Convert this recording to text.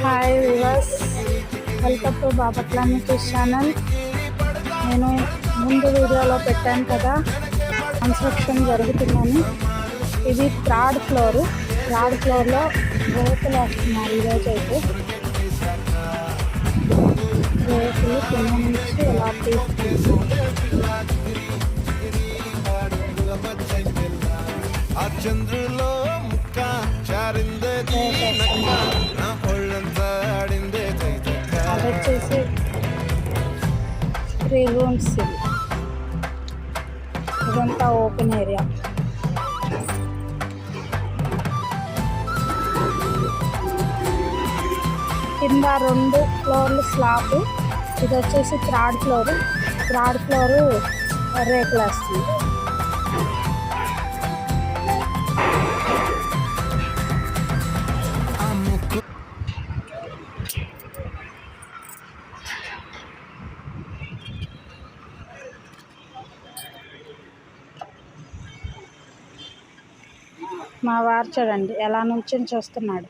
Hi viewers, welcome to Bapatla fish channel. నేను ముందు వీడియోలో పెట్టాను కదా, కన్స్ట్రక్షన్ జరుగుతుందని. ఇది థర్డ్ ఫ్లోర్లో రేకులు వేస్తున్నారు. ఈరోజు అయితే రేకులు కింద నుంచి ఎలా తీసుకుంటున్నారు. అది వచ్చేసి 3 రూమ్స్. ఇదంతా ఓపెన్ ఏరియా. కింద 2 ఫ్లోర్లు స్లాబ్. ఇది వచ్చేసి థర్డ్ ఫ్లోరు రేకులు వేస్తుంది. మా వారు చూడండి ఎలా నుంచొని చూస్తున్నాడు.